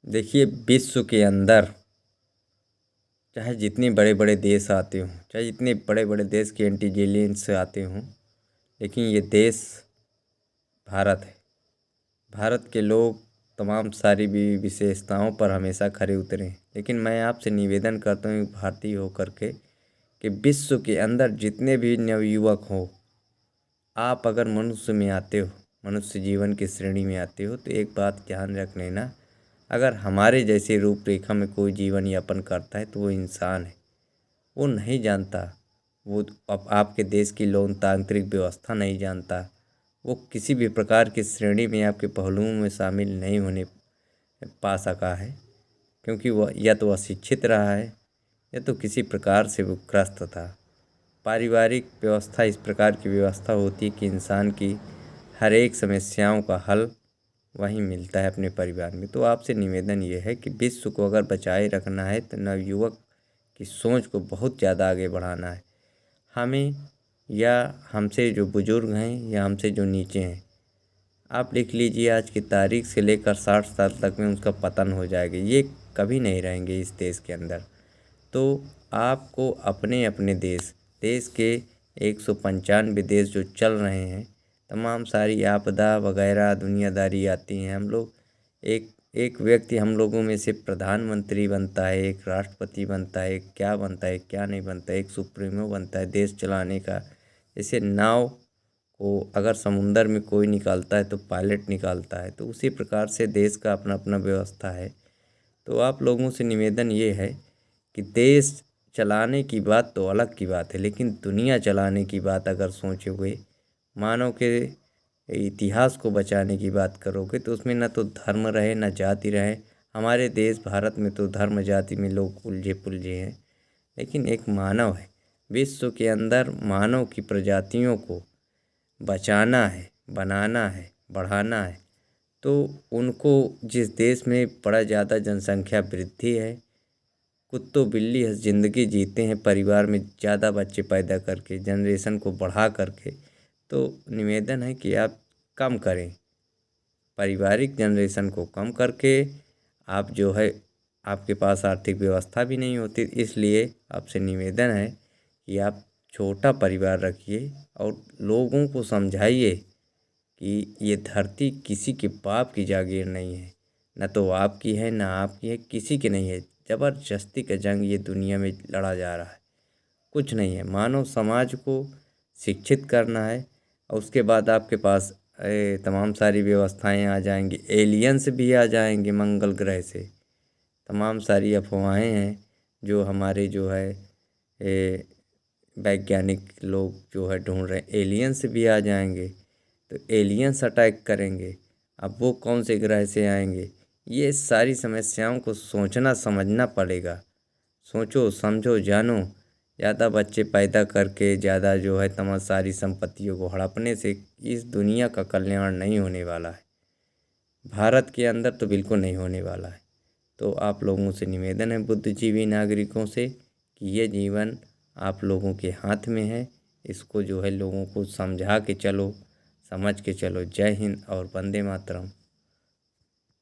देखिए, विश्व के अंदर चाहे जितने बड़े बड़े देश आते हों, चाहे जितने बड़े बड़े देश के इंटेलिजेंस आते हों, लेकिन ये देश भारत है। भारत के लोग तमाम सारी भी विशेषताओं पर हमेशा खरे उतरे हैं। लेकिन मैं आपसे निवेदन करता हूँ भारतीय होकर के कि विश्व के अंदर जितने भी नवयुवक हो, आप अगर मनुष्य में आते हो, मनुष्य जीवन की श्रेणी में आते हो, तो एक बात ध्यान रख लेना, अगर हमारे जैसे रूपरेखा में कोई जीवन यापन करता है तो वो इंसान है। वो नहीं जानता, वो अब आपके देश की लोकतांत्रिक व्यवस्था नहीं जानता, वो किसी भी प्रकार की श्रेणी में आपके पहलुओं में शामिल नहीं होने पा सका है, क्योंकि वह या तो अशिक्षित रहा है या तो किसी प्रकार से वो ग्रस्त था। पारिवारिक व्यवस्था इस प्रकार की व्यवस्था होती है कि इंसान की हर एक समस्याओं का हल वहीं मिलता है अपने परिवार में। तो आपसे निवेदन ये है कि विश्व को अगर बचाए रखना है तो नवयुवक की सोच को बहुत ज़्यादा आगे बढ़ाना है। हमें या हमसे जो बुज़ुर्ग हैं या हमसे जो नीचे हैं, आप लिख लीजिए आज की तारीख से लेकर 60 साल तक में उनका पतन हो जाएगा। ये कभी नहीं रहेंगे इस देश के अंदर। तो आपको अपने अपने देश के 195 देश जो चल रहे हैं, तमाम सारी आपदा वगैरह दुनियादारी आती हैं, हम लोग एक एक व्यक्ति हम लोगों में से प्रधानमंत्री बनता है, एक राष्ट्रपति बनता है, क्या बनता है क्या नहीं बनता है, एक सुप्रीमो बनता है देश चलाने का। जैसे नाव को अगर समुंदर में कोई निकालता है तो पायलट निकालता है, तो उसी प्रकार से देश का अपना अपना व्यवस्था है। तो आप लोगों से निवेदन ये है कि देश चलाने की बात तो अलग की बात है, लेकिन दुनिया चलाने की बात अगर सोचोगे, मानव के इतिहास को बचाने की बात करोगे, तो उसमें न तो धर्म रहे न जाति रहे। हमारे देश भारत में तो धर्म जाति में लोग उलझे पुलझे हैं, लेकिन एक मानव है। विश्व के अंदर मानव की प्रजातियों को बचाना है, बनाना है, बढ़ाना है। तो उनको जिस देश में बड़ा ज़्यादा जनसंख्या वृद्धि है, कुत्तों बिल्ली ज़िंदगी जीते हैं परिवार में ज़्यादा बच्चे पैदा करके, जनरेशन को बढ़ा करके, तो निवेदन है कि आप कम करें, पारिवारिक जनरेशन को कम करके। आप जो है, आपके पास आर्थिक व्यवस्था भी नहीं होती, इसलिए आपसे निवेदन है कि आप छोटा परिवार रखिए और लोगों को समझाइए कि ये धरती किसी के बाप की जागीर नहीं है, न तो आपकी है न आपकी है, किसी की नहीं है। ज़बरदस्ती का जंग ये दुनिया में लड़ा जा रहा है, कुछ नहीं है। मानव समाज को शिक्षित करना है और उसके बाद आपके पास तमाम सारी व्यवस्थाएं आ जाएंगी, एलियंस भी आ जाएंगे मंगल ग्रह से। तमाम सारी अफवाहें हैं जो हमारे जो है वैज्ञानिक लोग जो है ढूंढ रहे हैं, एलियंस भी आ जाएंगे, तो एलियंस अटैक करेंगे। अब वो कौन से ग्रह से आएंगे, ये सारी समस्याओं को सोचना समझना पड़ेगा। सोचो समझो जानो। ज़्यादा बच्चे पैदा करके ज़्यादा जो है तमाम सारी संपत्तियों को हड़पने से इस दुनिया का कल्याण नहीं होने वाला है, भारत के अंदर तो बिल्कुल नहीं होने वाला है। तो आप लोगों से निवेदन है, बुद्धिजीवी नागरिकों से, कि ये जीवन आप लोगों के हाथ में है। इसको जो है लोगों को समझा के चलो, समझ के चलो। जय हिंद और वंदे मातरम।